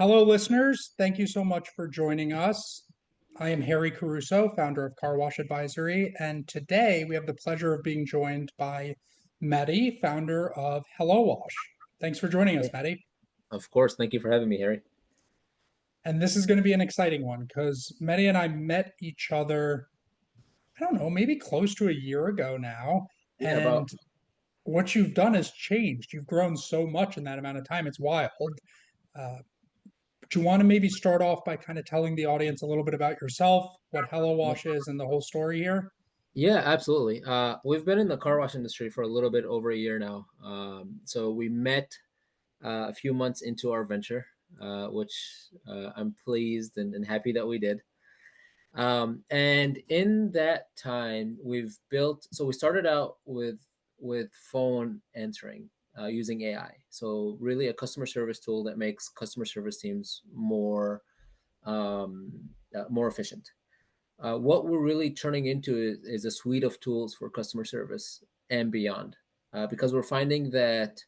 Hello, listeners. Thank you so much for joining us. I am Harry Caruso, founder of Car Wash Advisory, and today we have the pleasure of being joined by Meddy, founder of Hello Wash. Thanks for joining us, Hey, Meddy. of course. Thank you for having me, Harry. And this is going to be an exciting one because Meddy and I met each other, I don't know, maybe close to a year ago now. Yeah, about And what you've done has changed. You've grown so much in that amount of time. It's wild. Uh, Do you want to maybe start off by kind of telling the audience a little bit about yourself, what Hello yeah, Wash is, and the whole story here? yeah, absolutely. We've been in the car wash industry for a little bit over a year now. So we met a few months into our venture, which I'm pleased and happy that we did. And in that time, we've built. So we started out with phone answering using AI. So really, a customer service tool that makes customer service teams more efficient. What we're really turning into is a suite of tools for customer service and beyond, because we're finding that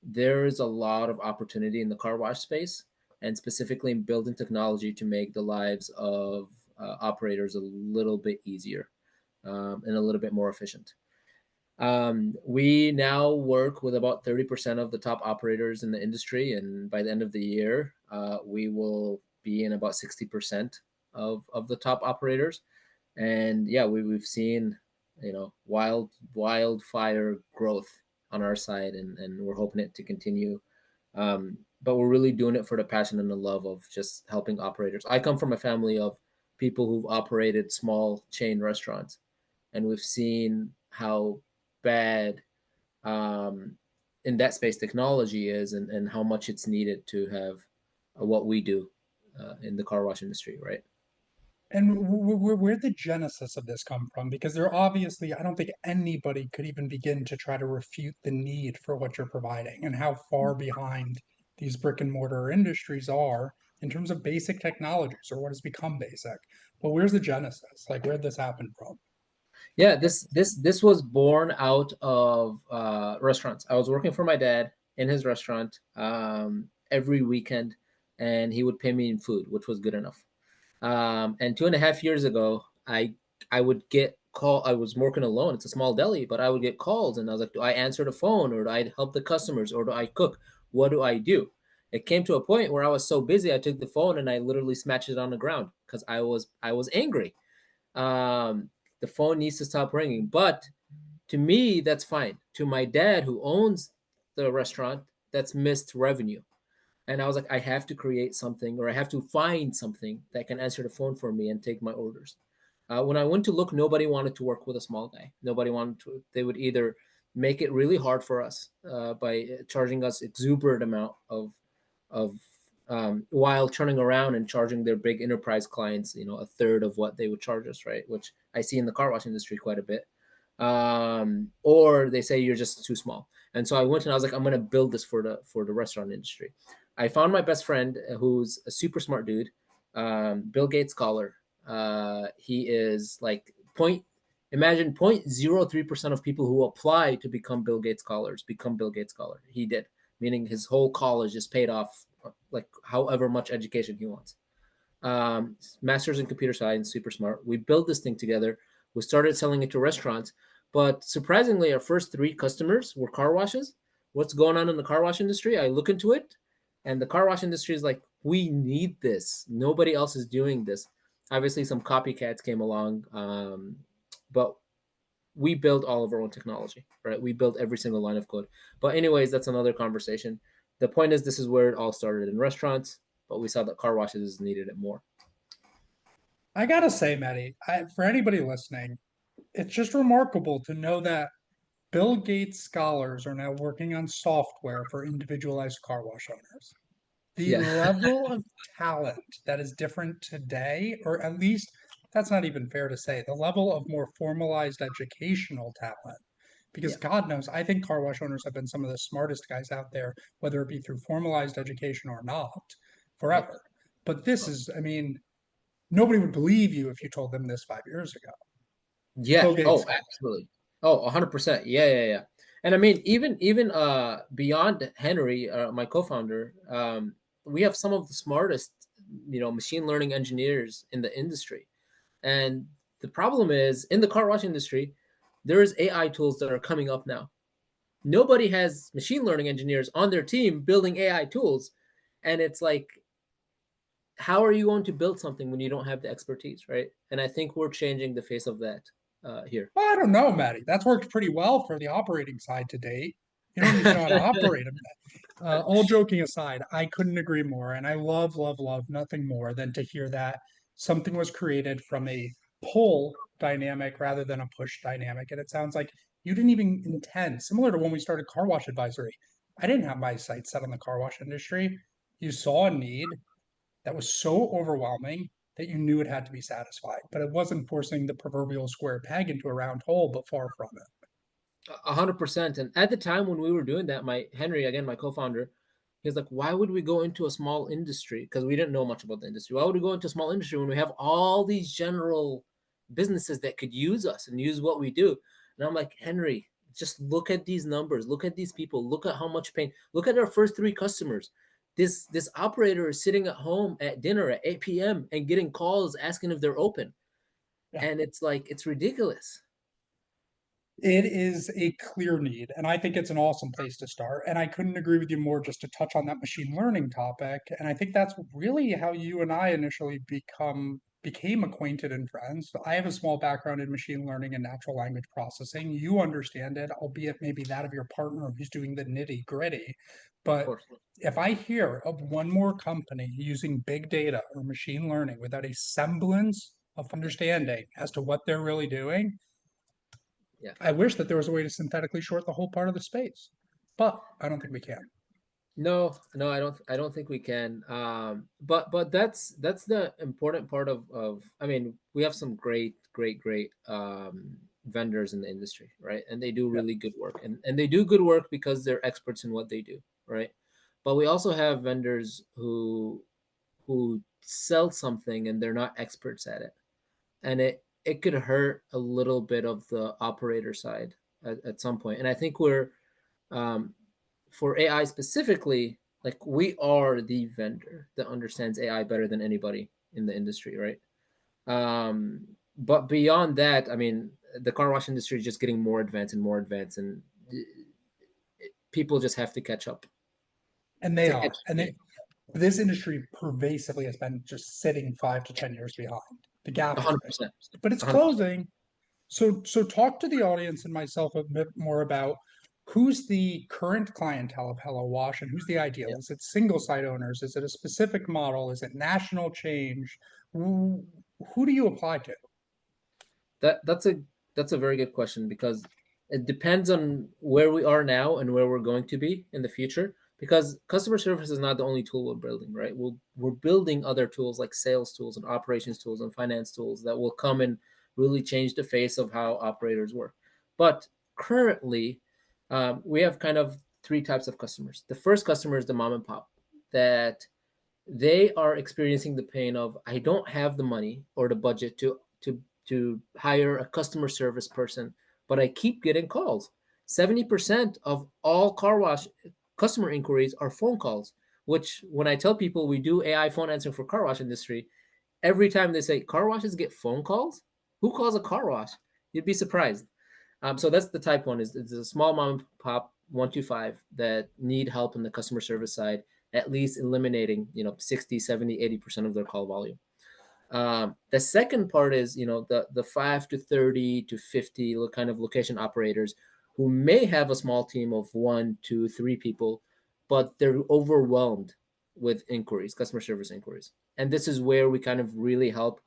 there is a lot of opportunity in the car wash space, and specifically in building technology to make the lives of operators a little bit easier and a little bit more efficient. We now work with about 30% of the top operators in the industry, and by the end of the year, we will be in about 60% of the top operators. And yeah, we've seen wildfire growth on our side, and we're hoping it to continue. But we're really doing it for the passion and the love of just helping operators. I come from a family of people who've operated small chain restaurants, and we've seen how bad um, in that space technology is, and how much it's needed to have what we do in the car wash industry, right? And where'd the genesis of this come from? Because there obviously, I don't think anybody could even begin to try to refute the need for what you're providing and how far behind these brick and mortar industries are in terms of basic technologies or what has become basic. But where's the genesis? Like, where'd this happen from? Yeah, this was born out of restaurants. I was working for my dad in his restaurant every weekend, and he would pay me in food, which was good enough. And 2.5 years ago, I would get call. I was working alone. It's a small deli, but I would get calls, and I was like, do I answer the phone, or do I help the customers, or do I cook? What do I do? It came to a point where I was so busy, I took the phone and I literally smashed it on the ground because I was angry. Um, the phone needs to stop ringing. But to me, that's fine. To my dad, who owns the restaurant, that's missed revenue. And I was like, I have to create something, or I have to find something that can answer the phone for me and take my orders. When I went to look, nobody wanted to work with a small guy. Nobody wanted to. They would either make it really hard for us by charging us exuberant amount of while turning around and charging their big enterprise clients, a third of what they would charge us, right? Which I see in the car wash industry quite a bit. Or they say you're just too small. And so I went and I was like, I'm going to build this for the restaurant industry. I found my best friend, who's a super smart dude, Bill Gates scholar. He is like imagine 0.03% of people who apply to become Bill Gates scholars become Bill Gates scholar. He did, meaning his whole college is paid off, like however much education he wants. Master's in computer science, super smart. We built this thing together. We started selling it to restaurants, but surprisingly, our first three customers were car washes. What's going on in the car wash industry? I look into it, and the car wash industry is like, we need this. Nobody else is doing this. Obviously, some copycats came along, but we build all of our own technology, right? We build every single line of code. But anyways, that's another conversation. The point is, this is where it all started in restaurants, but we saw that car washes needed it more. I gotta say, Maddie, for anybody listening, it's just remarkable to know that Bill Gates scholars are now working on software for individualized car wash owners. The Yeah. level of talent that is different today, or at least that's not even fair to say, the level of more formalized educational talent. Because Yeah. God knows, I think car wash owners have been some of the smartest guys out there, whether it be through formalized education or not, Yeah. forever. But this is, I mean, nobody would believe you if you told them this 5 years ago. Yeah. Bill Gates Oh, scholars. absolutely. Oh, 100%. Yeah, yeah, yeah. And I mean, even beyond Henry, my co-founder, we have some of the smartest, machine learning engineers in the industry. And the problem is in the car wash industry, there's AI tools that are coming up now. Nobody has machine learning engineers on their team building AI tools. And it's like, how are you going to build something when you don't have the expertise, right? And I think we're changing the face of that here. Well, I don't know, Maddie. That's worked pretty well for the operating side to date. You don't need to know how to operate them. All joking aside, I couldn't agree more. And I love, love, love nothing more than to hear that something was created from a pull dynamic rather than a push dynamic. And it sounds like you didn't even intend, similar to when we started Car Wash Advisory. I didn't have my sights set on the car wash industry. You saw a need that was so overwhelming that you knew it had to be satisfied, but it wasn't forcing the proverbial square peg into a round hole, but far from it. 100%. And at the time when we were doing that, my Henry, again, my co-founder, he's like, why would we go into a small industry? Because we didn't know much about the industry. Why would we go into a small industry when we have all these general businesses that could use us and use what we do? And I'm like, Henry, just look at these numbers, look at these people, look at how much pain, look at our first three customers. This operator is sitting at home at dinner at 8 p.m. and getting calls asking if they're open. Yeah. And it's like, it's ridiculous. It is a clear need, and I think it's an awesome place to start. And I couldn't agree with you more just to touch on that machine learning topic. And I think that's really how you and I initially became acquainted and friends. I have a small background in machine learning and natural language processing. You understand it, albeit maybe that of your partner who's doing the nitty gritty. Of But course. if I hear of one more company using big data or machine learning without a semblance of understanding as to what they're really doing, Yeah. I wish that there was a way to synthetically short the whole part of the space, but I don't think we can. No, I don't think we can. But that's the important part of. I mean, we have some great vendors in the industry, right? And they do Yeah. really good work, and they do good work because they're experts in what they do, right? But we also have vendors who sell something and they're not experts at it, and it could hurt a little bit of the operator side at some point. And I think we're um, for AI specifically, like we are the vendor that understands AI better than anybody in the industry, right? But beyond that, I mean, the car wash industry is just getting more advanced and more advanced, and people just have to catch up. And It's they a are. catch And game. they, this industry pervasively has been just sitting 5 to 10 years behind. The gap is there, 100%. but it's 100%. closing. So talk to the audience and myself a bit more about who's the current clientele of Hello Wash and who's the ideal? Yeah. Is it single site owners? Is it a specific model? Is it national change? Who do you apply to? That's a very good question because it depends on where we are now and where we're going to be in the future. Because customer service is not the only tool we're building, right? We're building other tools like sales tools and operations tools and finance tools that will come and really change the face of how operators work. But currently, we have kind of three types of customers. The first customer is the mom and pop that they are experiencing the pain of I don't have the money or the budget to hire a customer service person, but I keep getting calls. 70% of all car wash customer inquiries are phone calls, which when I tell people we do AI phone answering for car wash industry, every time they say car washes get phone calls, who calls a car wash? You'd be surprised. So that's the type one is it's a small mom and pop 125 that need help in the customer service side, at least eliminating 60, 70, 80% of their call volume. The second part is the 5 to 30 to 50 kind of location operators who may have a small team of 1, 2, 3 people, but they're overwhelmed with inquiries, customer service inquiries. And this is where we kind of really help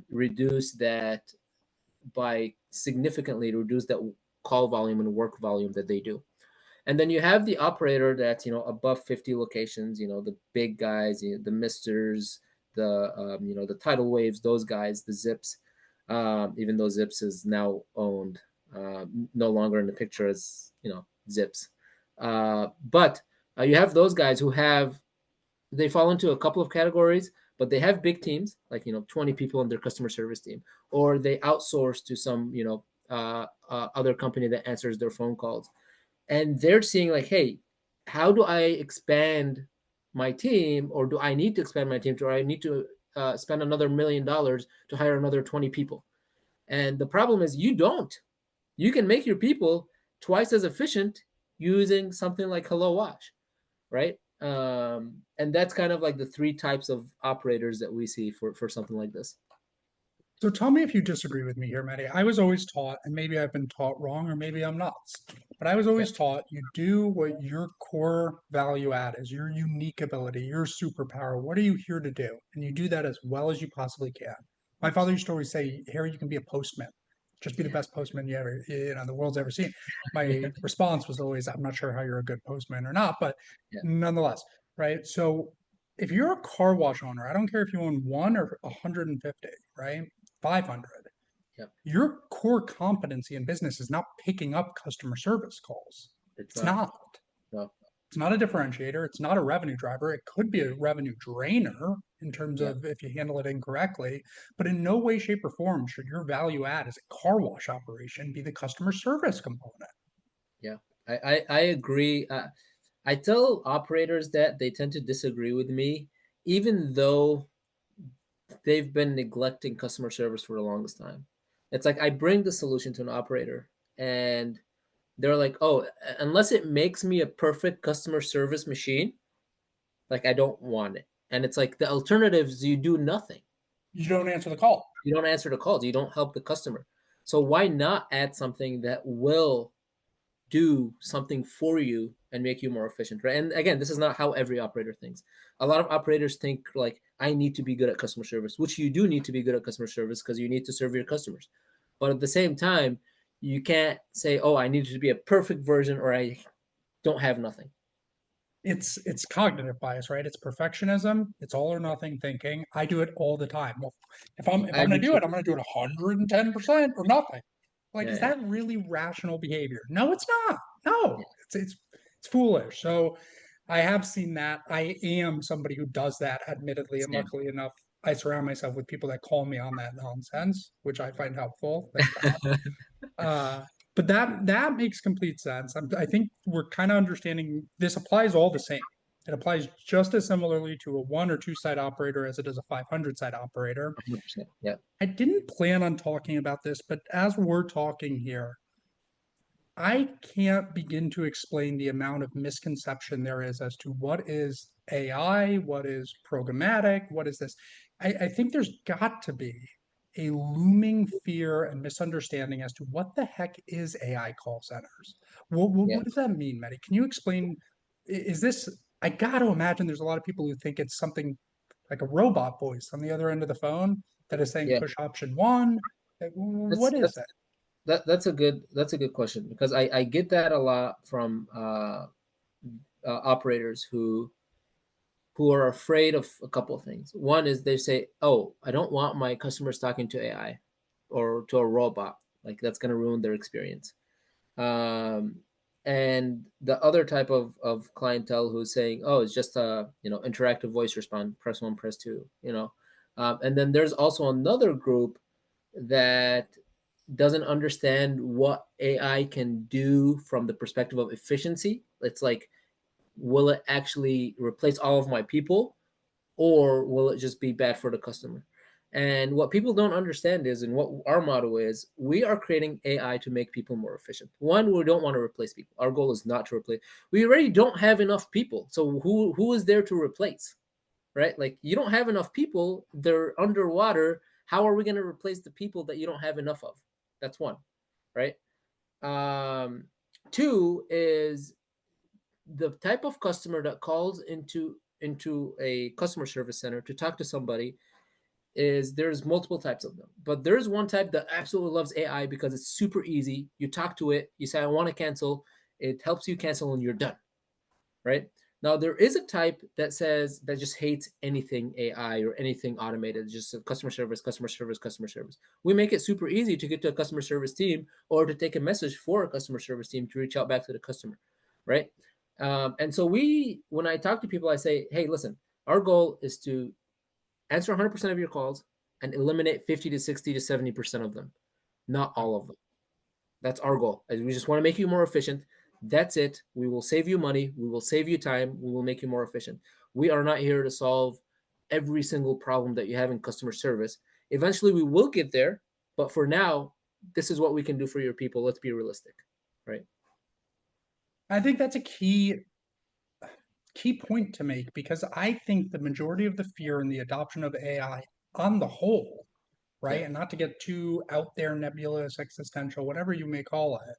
reduce that by significantly reduce that call volume and work volume that they do. And then you have the operator that's above 50 locations, the big guys, the Misters, the tidal waves, those guys, the Zips. Even though Zips is now owned, no longer in the picture as Zips. But you have those guys who they fall into a couple of categories, but they have big teams, like 20 people on their customer service team, or they outsource to some other company that answers their phone calls, and they're seeing like, hey, how do I expand my team, or do I need to expand my team, or I need to spend another $1 million to hire another 20 people? And the problem is you don't. You can make your people twice as efficient using something like Hello Watch, right? And that's kind of like the three types of operators that we see for something like this. So tell me if you disagree with me here, Maddie. I was always taught, and maybe I've been taught wrong, or maybe I'm nuts, but I was Yeah. always taught you do what your core value add is, your unique ability, your superpower. What are you here to do? And you do that as well as you possibly can. My father used to always say, Harry, you can be a postman. Just be the Yeah. best postman the world's ever seen. My response was always, I'm not sure how you're a good postman or not, but Yeah. nonetheless, right? So if you're a car wash owner, I don't care if you own one or 150, right? 500. Yeah. Your core competency in business is not picking up customer service calls. It's It's not. not. No. It's not a differentiator. It's not a revenue driver. It could be a revenue drainer in terms Yeah. of if you handle it incorrectly, but in no way, shape, or form should your value add as a car wash operation be the customer service component. Yeah. I agree. I tell operators that they tend to disagree with me, even though they've been neglecting customer service for the longest time. It's like I bring the solution to an operator and they're like, oh, unless it makes me a perfect customer service machine, like I don't want it. And it's like the alternatives, you do nothing. You don't answer the call. You don't answer the calls, you don't help the customer. So why not add something that will do something for you and make you more efficient, right? And again, this is not how every operator thinks. A lot of operators think like, I need to be good at customer service, which you do need to be good at customer service because you need to serve your customers. But at the same time, you can't say, oh, I need to be a perfect version or I don't have nothing. It's cognitive bias, right? It's perfectionism. It's all or nothing thinking. I do it all the time. Well, if I'm I gonna do do too. it, I'm gonna do it 110% or nothing. Like, Yeah, is yeah, that really rational behavior? No, it's not. No, yeah. it's foolish. So I have seen that. I am somebody who does that, admittedly, and Same. luckily enough, I surround myself with people that call me on that nonsense, which I find helpful. Thank God. Uh, but that makes complete sense. I think we're kind of understanding this applies all the same. It applies just as similarly to a one or two site operator as it is a 500 site operator. 100%. Yeah, I didn't plan on talking about this, but as we're talking here, I can't begin to explain the amount of misconception there is as to what is AI, what is programmatic, what is this. I think there's got to be a looming fear and misunderstanding as to what the heck is AI call centers. yeah, What does that mean, Mehdi? Can you explain? Is this, I got to imagine there's a lot of people who think it's something like a robot voice on the other end of the phone that is saying yeah. push option one. That's What is that's it? that's a good question because I get that a lot from operators who are afraid of a couple of things. One is they say, "Oh, I don't want my customers talking to AI or to a robot. Like that's going to ruin their experience." Um, and the other type of clientele who's saying, "Oh, it's just a interactive voice response. Press one, press two." And then there's also another group that doesn't understand what AI can do from the perspective of efficiency. It's like, will it actually replace all of my people or will it just be bad for the customer? And what people don't understand is, and what our motto is, we are creating AI to make people more efficient. One, we don't want to replace people. Our goal is not to replace. We already don't have enough people. So who is there to replace? Right? Like you don't have enough people, they're underwater. How are we going to replace the people that you don't have enough of? That's one, right? Um, Two is the type of customer that calls into a customer service center to talk to somebody is there's multiple types of them, but there's one type that absolutely loves AI because it's super easy. You talk to it, you say I want to cancel, it helps you cancel and you're done, right? Now there is a type that says that just hates anything AI or anything automated, just customer service, customer service, customer service. We make it super easy to get to a customer service team or to take a message for a customer service team to reach out back to the customer, right? And so when I talk to people, I say, hey, listen, our goal is to answer 100% of your calls and eliminate 50 to 60 to 70% of them, not all of them. That's our goal. We just want to make you more efficient. That's it. We will save you money. We will save you time. We will make you more efficient. We are not here to solve every single problem that you have in customer service. Eventually, we will get there, but for now, this is what we can do for your people. Let's be realistic, right? I think that's a key point to make because I think the majority of the fear in the adoption of AI on the whole, right? Yeah. And not to get too out there, nebulous, existential, whatever you may call it,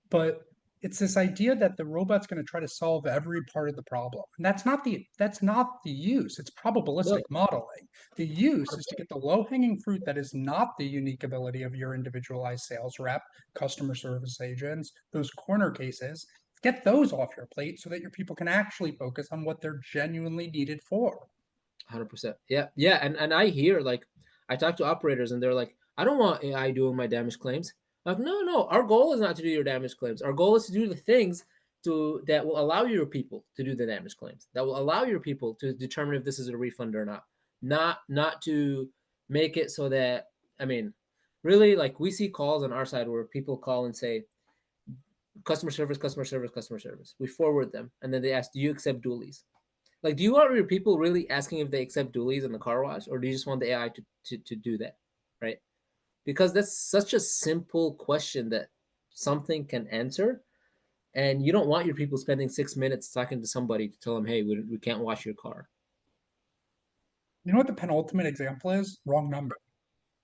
but it's this idea that the robot's going to try to solve every part of the problem. And that's not the use. It's probabilistic No. modeling. The use is to get the low-hanging fruit that is not the unique ability of your individualized sales rep, customer service agents, those corner cases. Get those off your plate so that your people can actually focus on what they're genuinely needed for. 100%. Yeah. Yeah. And I hear like, I talk to operators and they're like, I don't want AI doing my damage claims. I'm like, no, no, our goal is not to do your damage claims. Our goal is to do the things that will allow your people to do the damage claims, that will allow your people to determine if this is a refund or not. Not to make it so that, I mean, really, like we see calls on our side where people call and say, customer service, customer service, customer service. We forward them and then they ask, do you accept dualies? Like, do you want your people really asking if they accept dualies in the car wash, or do you just want the AI to do that, right? Because that's such a simple question that something can answer, and you don't want your people spending 6 minutes talking to somebody to tell them, hey, we can't wash your car. You know what the penultimate example is? Wrong number.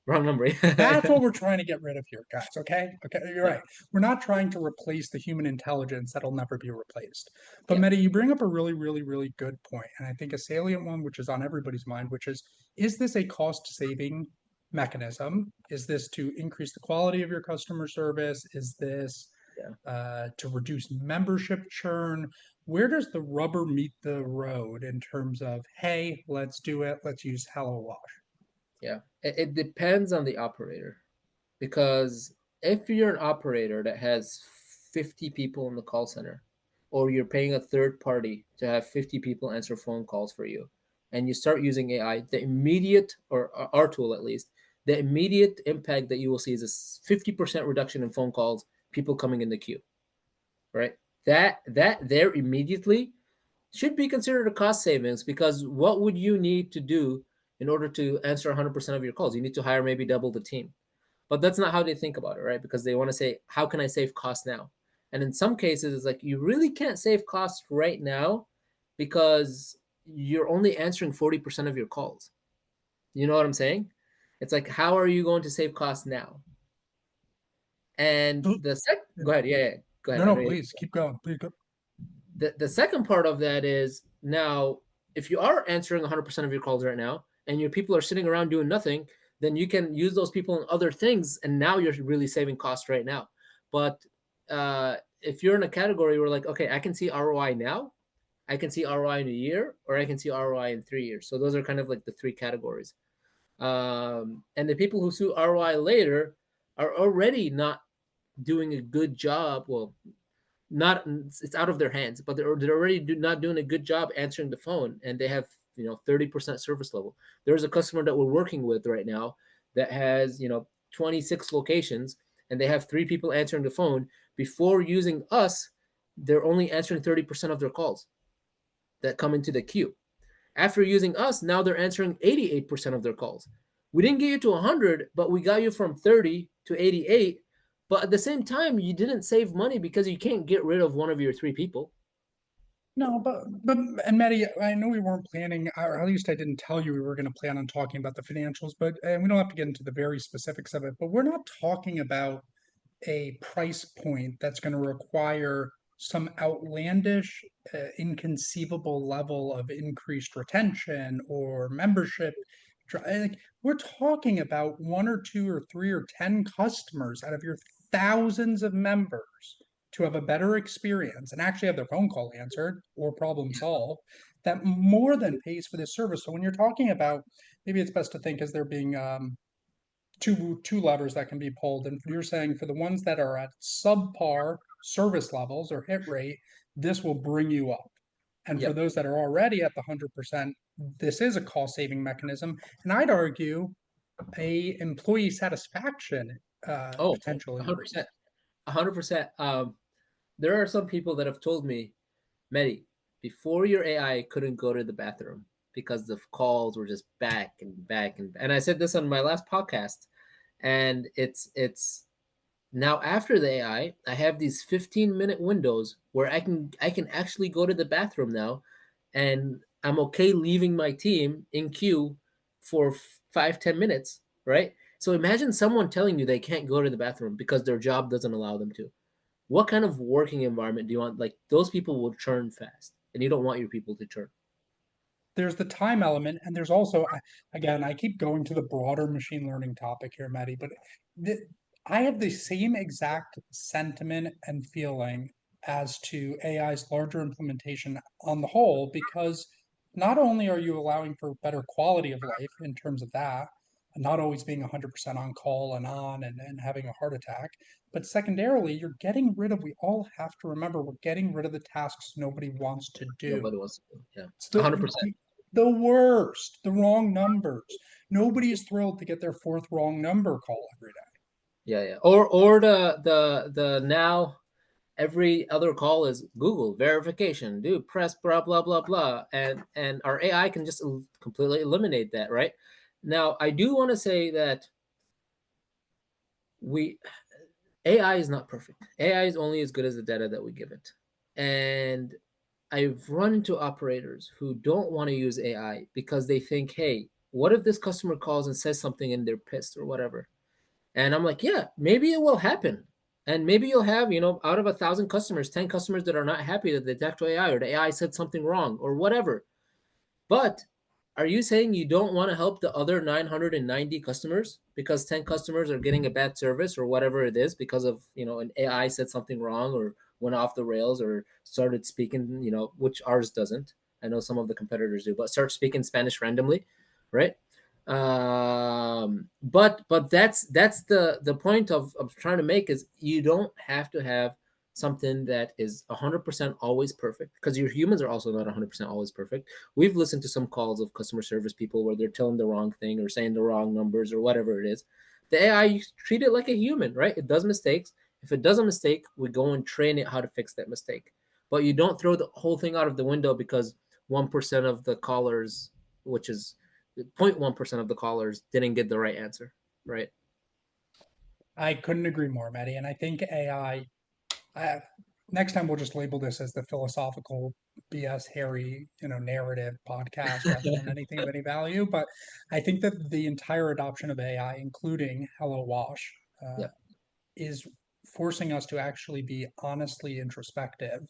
Wrong number. That's what we're trying to get rid of here, guys. Okay. Okay. You're Yeah, right. We're not trying to replace the human intelligence that'll never be replaced. But yeah, Mehdi, you bring up a really, really, really good point, and I think a salient one, which is on everybody's mind, which is this a cost saving mechanism? Is this to increase the quality of your customer service? Is this yeah, to reduce membership churn? Where does the rubber meet the road in terms of, hey, let's do it, let's use Hello Wash? yeah. It depends on the operator, because if you're an operator that has 50 people in the call center, or you're paying a third party to have 50 people answer phone calls for you, and you start using AI, the immediate, or our tool at least, the immediate impact that you will see is a 50% reduction in phone calls, people coming in the queue, right? That there immediately should be considered a cost savings, because what would you need to do in order to answer 100% of your calls? You need to hire maybe double the team. But that's not how they think about it, right? Because they want to say, how can I save costs now? And in some cases, it's like, you really can't save costs right now because you're only answering 40% of your calls. You know what I'm saying? It's like, how are you going to save costs now? And go ahead. Yeah, yeah. Go ahead. No, I no, know you. please keep going. Please go. The second part of that is, now, if you are answering 100% of your calls right now and your people are sitting around doing nothing, then you can use those people in other things, and now you're really saving costs right now. But if you're in a category where, like, okay, I can see ROI now, I can see ROI in a year, or I can see ROI in 3 years. So those are kind of like the three categories. And the people who see ROI later are already not doing a good job. Well, not, it's out of their hands, but they're already not doing a good job answering the phone, and they have 30% service level. There's a customer that we're working with right now that has 26 locations, and they have 3 people answering the phone. Before using us, they're only answering 30% of their calls that come into the queue. After using us, now they're answering 88% of their calls. We didn't get you to 100, but we got you from 30 to 88. But at the same time, you didn't save money because you can't get rid of one of your 3 people. No, but and Maddie, I know we weren't planning, or at least I didn't tell you we were going to plan on talking about the financials, but and we don't have to get into the very specifics of it. But we're not talking about a price point that's going to require some outlandish, inconceivable level of increased retention or membership. Like, we're talking about one or two or three or 10 customers out of your thousands of members to have a better experience and actually have their phone call answered or problem solved that more than pays for this service. So when you're talking about, maybe it's best to think as there being two levers that can be pulled. And you're saying for the ones that are at subpar service levels or hit rate, this will bring you up. And for Yep. those that are already at the 100%, this is a cost saving mechanism. And I'd argue a employee satisfaction Oh, potential 100%. increase. 100%. There are some people that have told me, Mehdi, before your AI couldn't go to the bathroom because the calls were just back and back and I said this on my last podcast, and it's now after the AI, I have these 15-minute windows where I can actually go to the bathroom now, and I'm okay leaving my team in queue for 5-10 minutes, right? So imagine someone telling you they can't go to the bathroom because their job doesn't allow them to. What kind of working environment do you want? Like those people will churn fast, and you don't want your people to churn. There's the time element, and there's also, again, I keep going to the broader machine learning topic here, Maddie, but the, I have the same exact sentiment and feeling as to AI's larger implementation on the whole, because not only are you allowing for better quality of life in terms of that, and not always being 100% on call and on and having a heart attack, but secondarily, you're getting rid of, we all have to remember, we're getting rid of the tasks nobody wants to do. Nobody wants to do. Yeah, It's 100%. the worst, the wrong numbers. Nobody is thrilled to get their fourth wrong number call every day. Yeah, yeah. Or the now every other call is Google verification. Dude, press blah blah blah blah, and our AI can just completely eliminate that, right? Now, I do want to say that we AI is not perfect. AI is only as good as the data that we give it, and I've run into operators who don't want to use AI because they think, hey, what if this customer calls and says something and they're pissed or whatever? And I'm like, yeah, maybe it will happen. And maybe you'll have, out of 1,000 customers, 10 customers that are not happy that they talked to AI or the AI said something wrong or whatever. But are you saying you don't want to help the other 990 customers because 10 customers are getting a bad service or whatever it is because of, an AI said something wrong or went off the rails or started speaking, which ours doesn't. I know some of the competitors do, but start speaking Spanish randomly, right? But that's the point of trying to make is you don't have to have something that is 100% always perfect because your humans are also not 100% always perfect. We've listened to some calls of customer service people where they're telling the wrong thing or saying the wrong numbers or whatever it is. The AI, you treat it like a human, right? It does mistakes. If it does a mistake, we go and train it how to fix that mistake. But you don't throw the whole thing out of the window because 1% of the callers, which is 0.1% of the callers, didn't get the right answer, right? I couldn't agree more, Maddie. And I think next time we'll just label this as the philosophical BS Harry, narrative podcast rather than anything of any value. But I think that the entire adoption of AI, including Hello Wash, uh, Yeah, is forcing us to actually be honestly introspective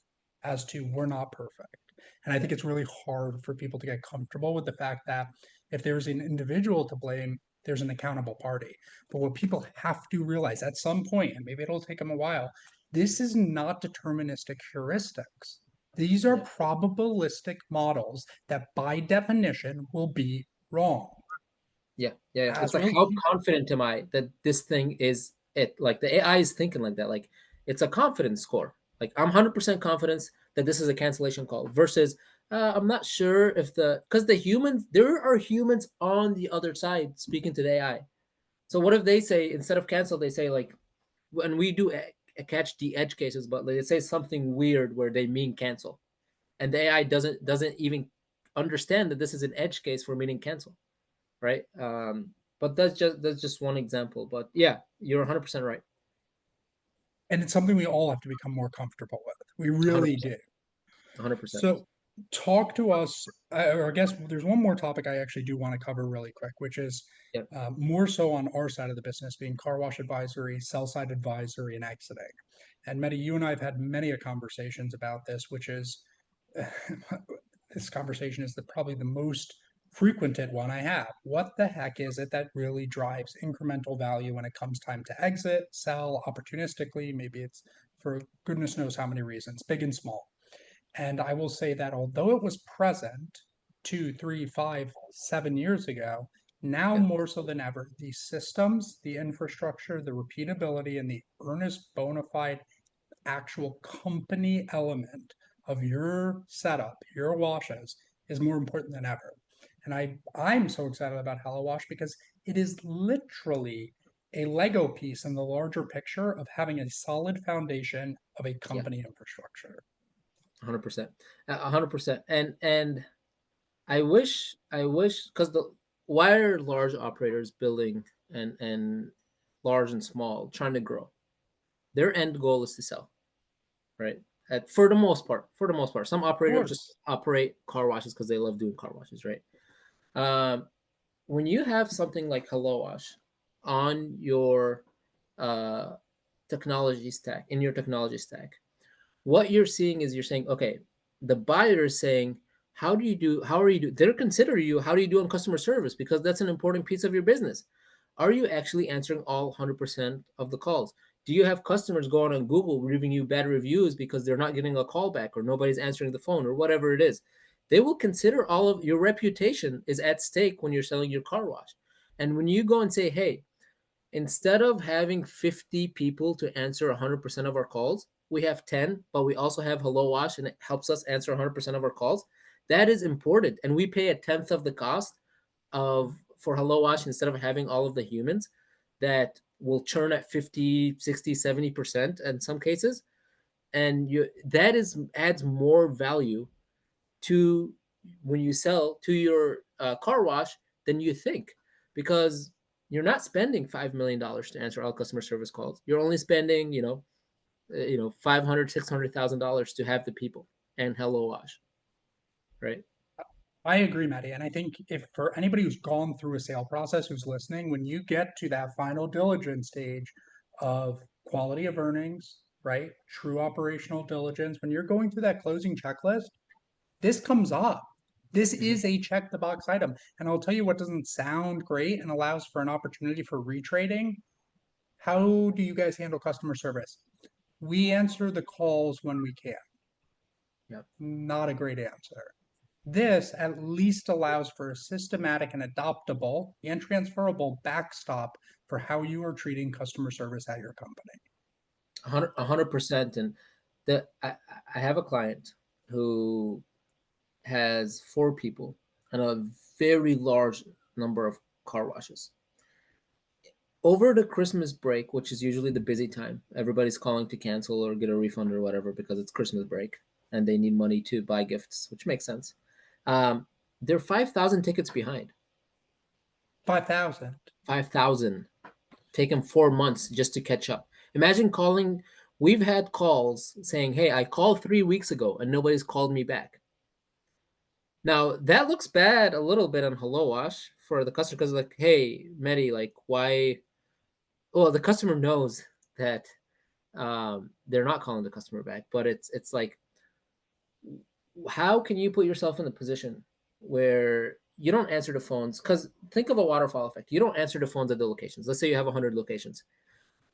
as to we're not perfect. And I yeah, think it's really hard for people to get comfortable with the fact that if there's an individual to blame, there's an accountable party. But what people have to realize at some point, and maybe it'll take them a while, this is not deterministic heuristics. These are yeah. probabilistic models that by definition will be wrong. Yeah, yeah, yeah. It's As like will how confident am I that this thing is it? Like the AI is thinking like that. Like it's a confidence score. Like I'm 100% confidence that this is a cancellation call versus I'm not sure if because there are humans on the other side speaking to the AI. So what if they say instead of cancel they say like when we do catch the edge cases, but they say something weird where they mean cancel, and the AI doesn't even understand that this is an edge case for meaning cancel, right? But that's just one example. But yeah, you're 100% right. and it's something we all have to become more comfortable with. We really 100%. do. 100%. So, talk to us, or I guess there's one more topic I actually do want to cover really quick, which is Yep. more so on our side of the business, being car wash advisory, sell side advisory, and exiting. And Mehdi, you and I have had many a conversations about this, which is this conversation is probably the most frequented one I have. What the heck is it that really drives incremental value when it comes time to exit, sell opportunistically? Maybe it's for goodness knows how many reasons, big and small. And I will say that although it was present 2, 3, 5, 7 years ago, now Yeah. more so than ever, the systems, the infrastructure, the repeatability, and the earnest bona fide actual company element of your setup, your washes, is more important than ever. And I'm so excited about Hello Wash because it is literally a Lego piece in the larger picture of having a solid foundation of a Yeah. company infrastructure. 100%. 100%. And I wish because the why are large operators building and large and small trying to grow? Their end goal is to sell, right? For the most part, some Of operators just course. operate car washes because they love doing car washes, right? Um, when you have something like Hello Wash on your uh, technology stack, in your technology stack, what you're seeing is you're saying, okay, the buyer is saying, how are you do? They're considering you, how do you do on customer service? Because that's an important piece of your business. Are you actually answering all 100% of the calls? Do you have customers going on Google leaving you bad reviews because they're not getting a call back or nobody's answering the phone or whatever it is? They will consider all of your reputation is at stake when you're selling your car wash. And when you go and say, hey, instead of having 50 people to answer 100% of our calls, we have 10, but we also have Hello Wash and it helps us answer 100% of our calls. That is important. And we pay a tenth of the cost of for Hello Wash instead of having all of the humans that will churn at 50, 60, 70% in some cases. And that is adds more value to when you sell to your car wash than you think, because you're not spending $5 million to answer all customer service calls. You're only spending 500, $600,000 to have the people and Hello Wash, right? I agree, Maddie. And I think if for anybody who's gone through a sale process who's listening, when you get to that final diligence stage of quality of earnings, right? True operational diligence, when you're going through that closing checklist, this comes up. This Mm-hmm. is a check the box item. And I'll tell you what doesn't sound great and allows for an opportunity for retrading. How do you guys handle customer service? We answer the calls when we can. Yep. Not a great answer. This at least allows for a systematic and adoptable and transferable backstop for how you are treating customer service at your company. 100%. And I have a client who has 4 people and a very large number of car washes. Over the Christmas break, which is usually the busy time, everybody's calling to cancel or get a refund or whatever because it's Christmas break and they need money to buy gifts, which makes sense. Um, they're 5,000 tickets behind. 5,000. 5,000. Take them 4 months just to catch up. Imagine calling. We've had calls saying, hey, I called 3 weeks ago and nobody's called me back. Now that looks bad a little bit on Hello Wash for the customer because like, hey, Meddy, like why? Well, the customer knows that they're not calling the customer back, but it's like, how can you put yourself in the position where you don't answer the phones? Because think of a waterfall effect. You don't answer the phones at the locations. Let's say you have 100 locations.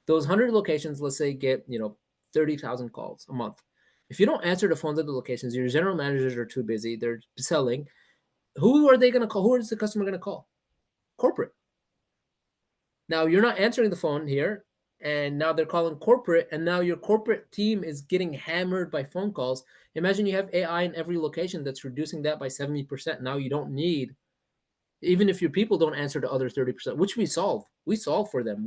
Those 100 locations, let's say, get 30,000 calls a month. If you don't answer the phones at the locations, your general managers are too busy. They're selling. Who are they going to call? Who is the customer going to call? Corporate. Now you're not answering the phone here, and now they're calling corporate, and now your corporate team is getting hammered by phone calls. Imagine you have AI in every location that's reducing that by 70%. Now you don't need, even if your people don't answer the other 30%, which we solve for them.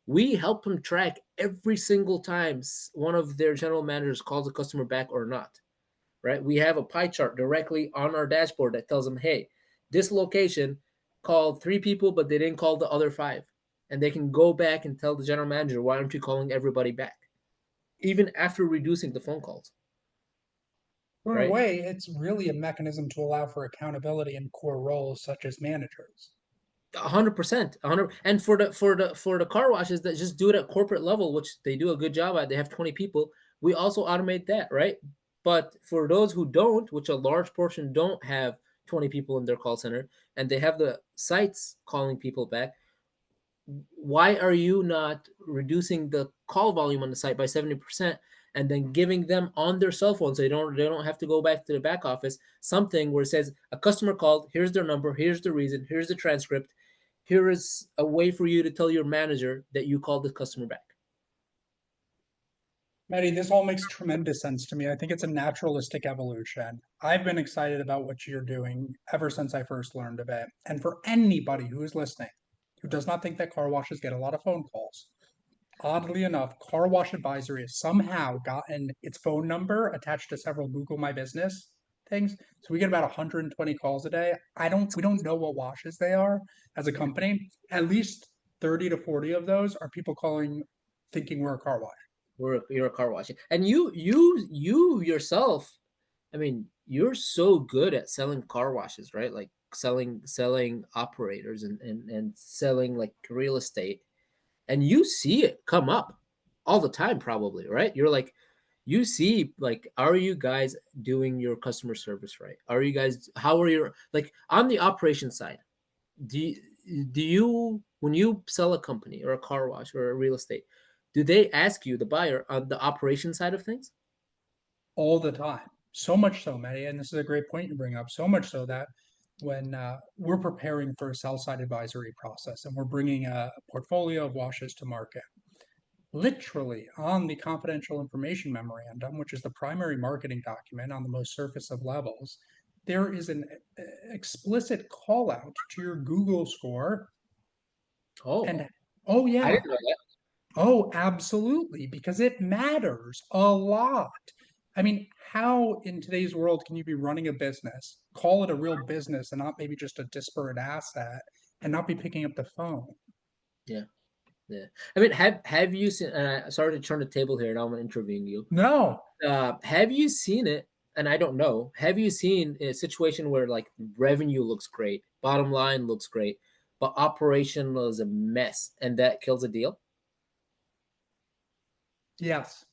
We help them track every single time one of their general managers calls a customer back or not, right? We have a pie chart directly on our dashboard that tells them, hey, this location called 3 people, but they didn't call the other 5. And they can go back and tell the general manager, why aren't you calling everybody back? Even after reducing the phone calls, So in a right? way, it's really a mechanism to allow for accountability in core roles such as managers. 100%, 100. And for the car washes that just do it at corporate level, which they do a good job at, they have 20 people. We also automate that, right? But for those who don't, which a large portion don't have 20 people in their call center, and they have the sites calling people back, why are you not reducing the call volume on the site by 70% and then giving them on their cell phone so they don't have to go back to the back office something where it says a customer called, here's their number, here's the reason, here's the transcript, here is a way for you to tell your manager that you called the customer back. Maddie, this all makes tremendous sense to me. I think it's a naturalistic evolution. I've been excited about what you're doing ever since I first learned of it. And for anybody who is listening who does not think that car washes get a lot of phone calls, Oddly enough, Car Wash Advisory has somehow gotten its phone number attached to several Google My Business things. So we get about 120 calls a day. We don't know what washes they are as a company. At least 30 to 40 of those are people calling thinking we're a car wash. You're a car wash, and you yourself. I mean, you're so good at selling car washes, right? Like selling operators and selling like real estate, and you see it come up all the time, probably, right? You're like, you see, like, are you guys doing your customer service right? Are you guys? How are your like on the operation side? Do you, do you when you sell a company or a car wash or a real estate, do they ask you the buyer on the operation side of things? All the time. So much so, Maddie, and this is a great point you bring up. So much so that when we're preparing for a sell side advisory process and we're bringing a portfolio of washes to market, literally on the confidential information memorandum, which is the primary marketing document on the most surface of levels, there is an explicit call out to your Google score. Oh, And oh, I yeah, didn't know that. oh, absolutely, because it matters a lot. I mean, how in today's world can you be running a business, call it a real business and not maybe just a disparate asset and not be picking up the phone? Yeah, yeah. I mean, have you seen? And I sorry to turn the table here, and I'm interviewing you. No. Have you seen it? And I don't know. Have you seen a situation where like revenue looks great, bottom line looks great, but operation is a mess, and that kills a deal? Yes.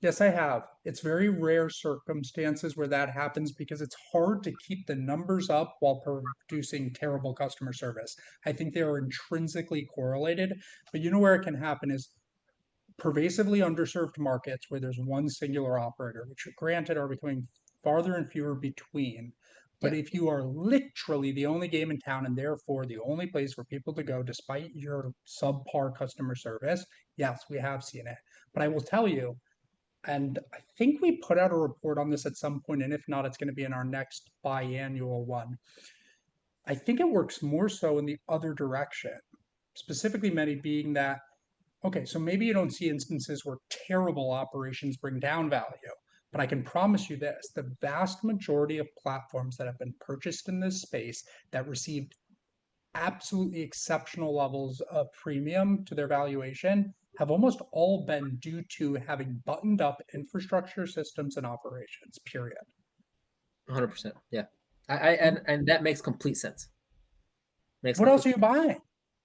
Yes, I have. It's very rare circumstances where that happens because it's hard to keep the numbers up while producing terrible customer service. I think they are intrinsically correlated, but you know where it can happen is pervasively underserved markets where there's one singular operator, which granted are becoming farther and fewer between. But Yeah, if you are literally the only game in town and therefore the only place for people to go despite your subpar customer service, yes, we have seen it. But I will tell you, and I think we put out a report on this at some point, and if not, it's going to be in our next biannual one. I think it works more so in the other direction, specifically, many being that okay, so maybe you don't see instances where terrible operations bring down value, but I can promise you this, the vast majority of platforms that have been purchased in this space that received absolutely exceptional levels of premium to their valuation have almost all been due to having buttoned up infrastructure systems and operations, period. 100%. Yeah, I and that makes complete sense. Makes What else complete are you buying?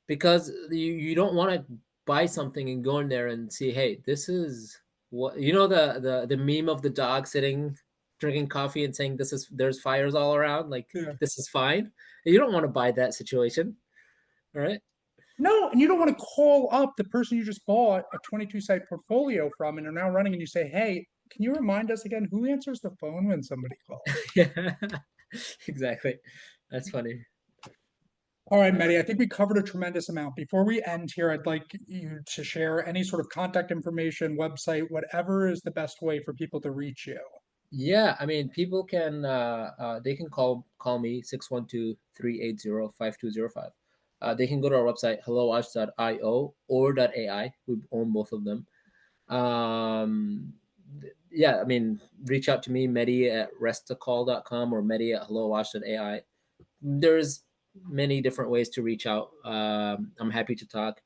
because you don't want to buy something and go in there and see, hey, this is what you know the meme of the dog sitting drinking coffee and saying this is there's fires all around, like Yeah. this is fine. You don't want to buy that situation, all right? No, and you don't want to call up the person you just bought a 22 site portfolio from and are now running and you say, hey, can you remind us again who answers the phone when somebody calls? Yeah, exactly. That's funny. All right, Mehdi, I think we covered a tremendous amount. Before we end here, I'd like you to share any sort of contact information, website, whatever is the best way for people to reach you. Yeah, I mean, people can they can call me 612-380-5205. They can go to our website helloash.io or .ai. We own both of them. Yeah, I mean, reach out to me, Meddy at restacall.com or Meddy at helloash.ai. There's many different ways to reach out. I'm happy to talk.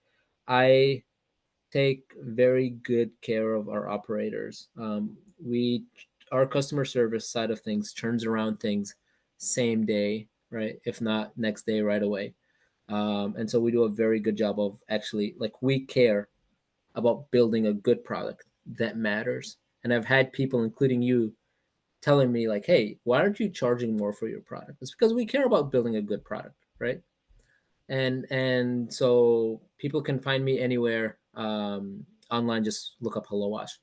I take very good care of our operators. We our customer service side of things turns around things same day, right? If not next day, right away. And so we do a very good job of actually like we care about building a good product that matters. And I've had people, including you, telling me like, "Hey, why aren't you charging more for your product?" It's because we care about building a good product, right? And so people can find me anywhere online. Just look up Hello Wash.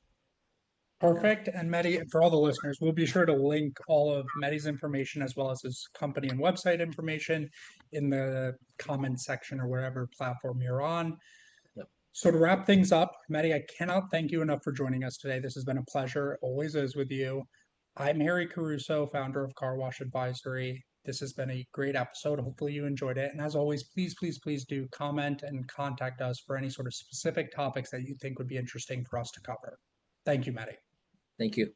Yeah. Perfect. And Mehdi, for all the listeners, we'll be sure to link all of Mehdi's information as well as his company and website information in the comments section or wherever platform you're on. Yep. So to wrap things up, Mehdi, I cannot thank you enough for joining us today. This has been a pleasure, always is with you. I'm Harry Caruso, founder of Car Wash Advisory. This has been a great episode. Hopefully you enjoyed it. And as always, please, please, please do comment and contact us for any sort of specific topics that you think would be interesting for us to cover. Thank you, Meddy. Thank you.